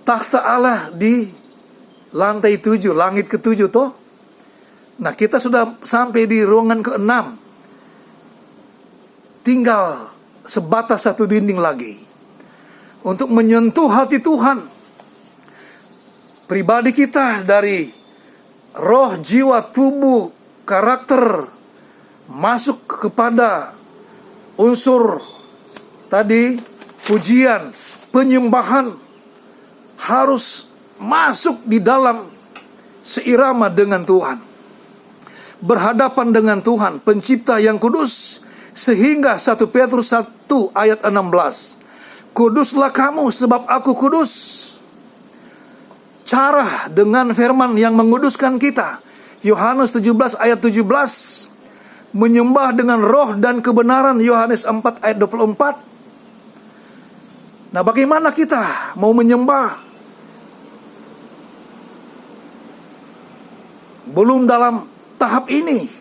takhta Allah di lantai 7, langit ke-7 toh. Nah, kita sudah sampai di ruangan ke-6. Tinggal sebatas satu dinding lagi untuk menyentuh hati Tuhan. Pribadi kita dari roh, jiwa, tubuh, karakter masuk kepada unsur tadi, pujian, penyembahan harus masuk di dalam seirama dengan Tuhan, berhadapan dengan Tuhan pencipta yang kudus. Sehingga 1 Petrus 1 ayat 16, kuduslah kamu sebab aku kudus. Cara dengan firman yang menguduskan kita, Yohanes 17 ayat 17, menyembah dengan roh dan kebenaran, Yohanes 4 ayat 24. Nah, bagaimana kita mau menyembah? Belum dalam tahap ini.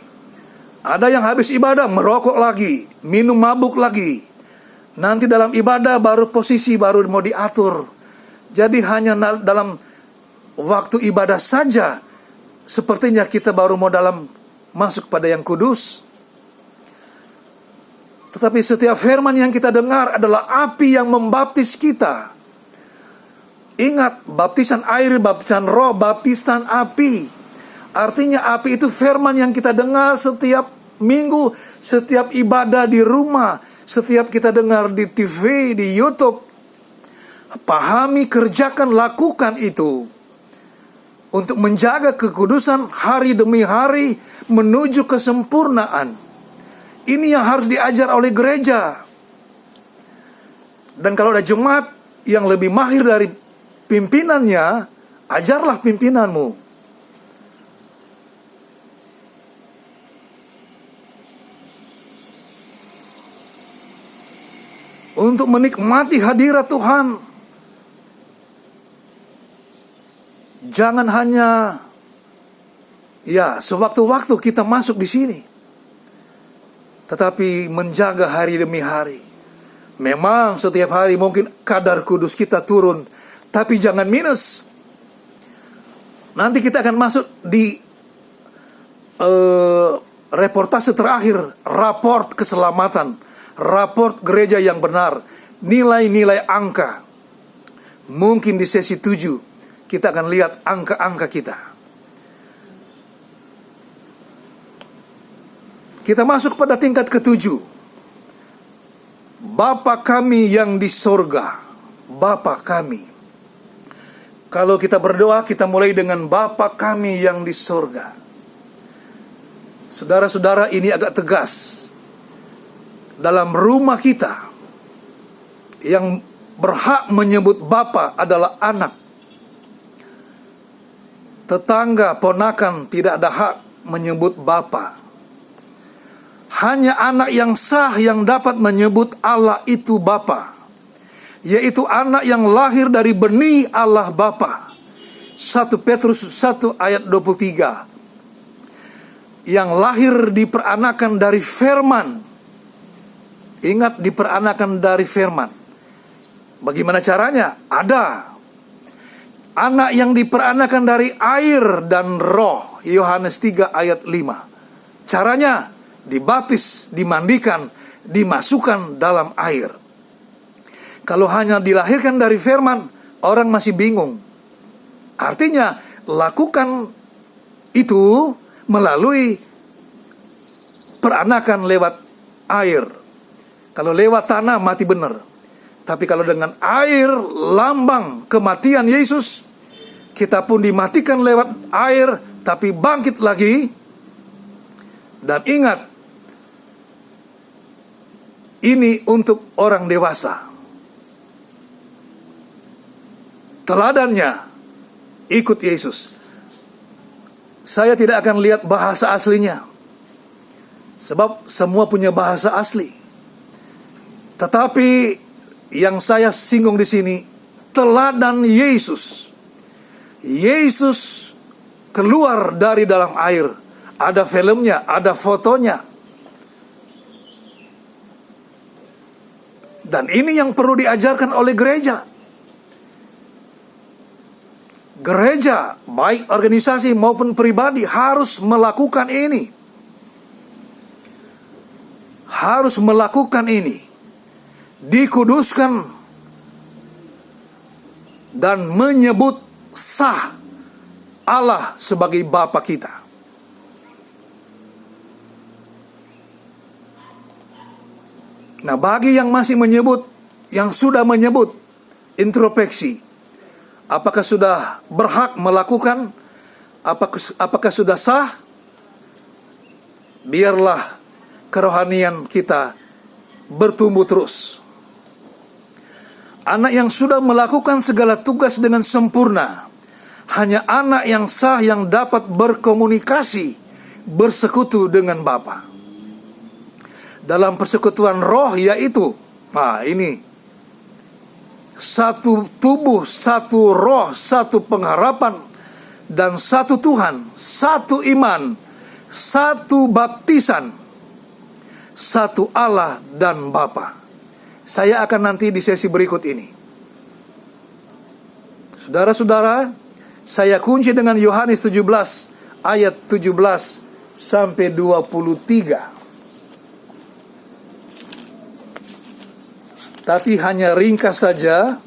Ada yang habis ibadah merokok lagi, minum mabuk lagi. Nanti dalam ibadah baru posisi baru mau diatur. Jadi hanya dalam waktu ibadah saja sepertinya kita baru mau dalam masuk pada yang kudus. Tetapi setiap firman yang kita dengar adalah api yang membaptis kita. Ingat, baptisan air, baptisan roh, baptisan api. Artinya api itu firman yang kita dengar setiap minggu, setiap ibadah di rumah, setiap kita dengar di TV, di YouTube. Pahami, kerjakan, lakukan itu untuk menjaga kekudusan hari demi hari menuju kesempurnaan. Ini yang harus diajar oleh gereja. Dan kalau ada jemaat yang lebih mahir dari pimpinannya, ajarlah pimpinanmu untuk menikmati hadirat Tuhan. Jangan hanya sewaktu-waktu kita masuk di sini, tetapi menjaga hari demi hari. Memang setiap hari mungkin kadar kudus kita turun, tapi jangan minus. Nanti kita akan masuk di reportase terakhir, raport keselamatan, raport gereja yang benar, nilai-nilai angka. Mungkin di sesi 7 kita akan lihat angka-angka kita. Kita masuk pada tingkat ke-7. Bapa kami yang di sorga. Bapa kami. Kalau kita berdoa, kita mulai dengan Bapa kami yang di sorga. Saudara-saudara, ini agak tegas. Dalam rumah kita, yang berhak menyebut Bapa adalah anak. Tetangga, ponakan tidak ada hak menyebut Bapa. Hanya anak yang sah yang dapat menyebut Allah itu Bapa, yaitu anak yang lahir dari benih Allah Bapa. 1 Petrus 1 ayat 23. Yang lahir diperanakan dari firman. Ingat, diperanakan dari firman. Bagaimana caranya? Ada. Anak yang diperanakan dari air dan roh. Yohanes 3 ayat 5. Caranya dibaptis, dimandikan, dimasukkan dalam air. Kalau hanya dilahirkan dari firman, orang masih bingung. Artinya, lakukan itu melalui peranakan lewat air. Kalau lewat tanah mati benar. Tapi kalau dengan air, lambang kematian Yesus, kita pun dimatikan lewat air, tapi bangkit lagi. Dan ingat, ini untuk orang dewasa. Teladannya, ikut Yesus. Saya tidak akan lihat bahasa aslinya, sebab semua punya bahasa asli. Tetapi yang saya singgung di sini, teladan Yesus. Yesus keluar dari dalam air. Ada filmnya, ada fotonya. Dan ini yang perlu diajarkan oleh gereja. Gereja, baik organisasi maupun pribadi, harus melakukan ini. Harus melakukan ini. Dikuduskan dan menyebut sah Allah sebagai Bapa kita. Nah, bagi yang masih menyebut, yang sudah menyebut, introspeksi, apakah sudah berhak melakukan, apakah sudah sah? Biarlah kerohanian kita bertumbuh terus. Anak yang sudah melakukan segala tugas dengan sempurna, hanya anak yang sah yang dapat berkomunikasi, bersekutu dengan Bapa. Dalam persekutuan roh, yaitu, ini satu tubuh, satu roh, satu pengharapan, dan satu Tuhan, satu iman, satu baptisan, satu Allah dan Bapa. Saya akan nanti di sesi berikut ini. Saudara-saudara, saya kunci dengan Yohanes 17 ayat 17 sampai 23. Tapi hanya ringkas saja.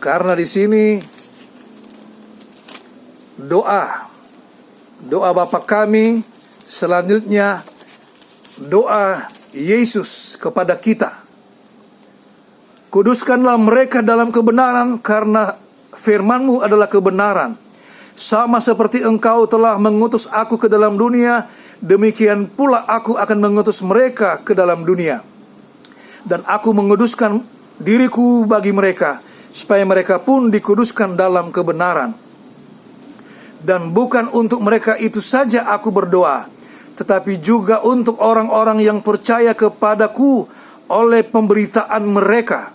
Karena di sini doa Bapa kami, selanjutnya doa Yesus kepada kita. Kuduskanlah mereka dalam kebenaran, karena firman-Mu adalah kebenaran. Sama seperti Engkau telah mengutus aku ke dalam dunia, demikian pula aku akan mengutus mereka ke dalam dunia. Dan aku menguduskan diriku bagi mereka, supaya mereka pun dikuduskan dalam kebenaran. Dan bukan untuk mereka itu saja aku berdoa, tetapi juga untuk orang-orang yang percaya kepadaku oleh pemberitaan mereka,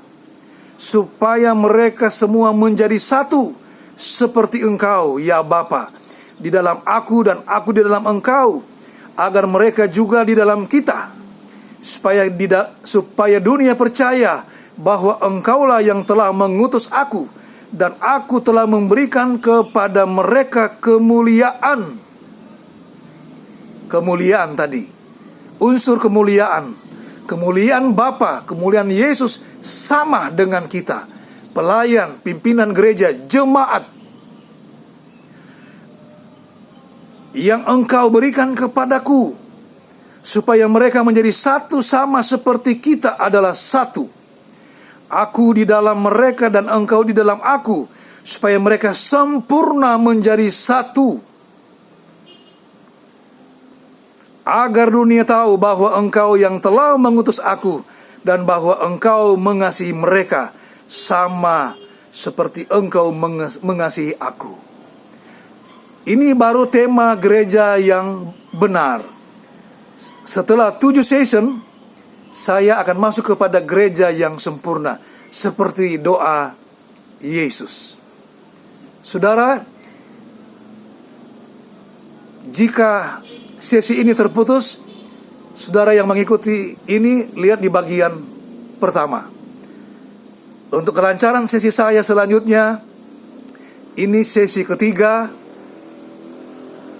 supaya mereka semua menjadi satu, seperti Engkau, ya Bapa, di dalam aku dan aku di dalam Engkau, agar mereka juga di dalam kita, supaya dunia percaya bahwa Engkaulah yang telah mengutus aku, dan aku telah memberikan kepada mereka kemuliaan. Kemuliaan tadi, unsur kemuliaan, kemuliaan Bapa, kemuliaan Yesus sama dengan kita, pelayan, pimpinan gereja, jemaat, yang Engkau berikan kepadaku, supaya mereka menjadi satu sama seperti kita adalah satu. Aku di dalam mereka dan Engkau di dalam aku, supaya mereka sempurna menjadi satu, agar dunia tahu bahwa Engkau yang telah mengutus aku, dan bahwa Engkau mengasihi mereka sama seperti Engkau mengasihi aku. Ini baru tema gereja yang benar. Setelah 7 session, saya akan masuk kepada gereja yang sempurna, seperti doa Yesus. Saudara, jika sesi ini terputus, saudara yang mengikuti ini, lihat di bagian pertama. Untuk kelancaran sesi saya selanjutnya, ini sesi ketiga.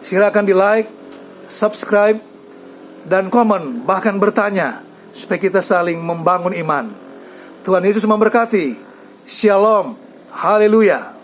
Silakan di like, subscribe, dan komen, bahkan bertanya, supaya kita saling membangun iman. Tuhan Yesus memberkati. Shalom. Haleluya.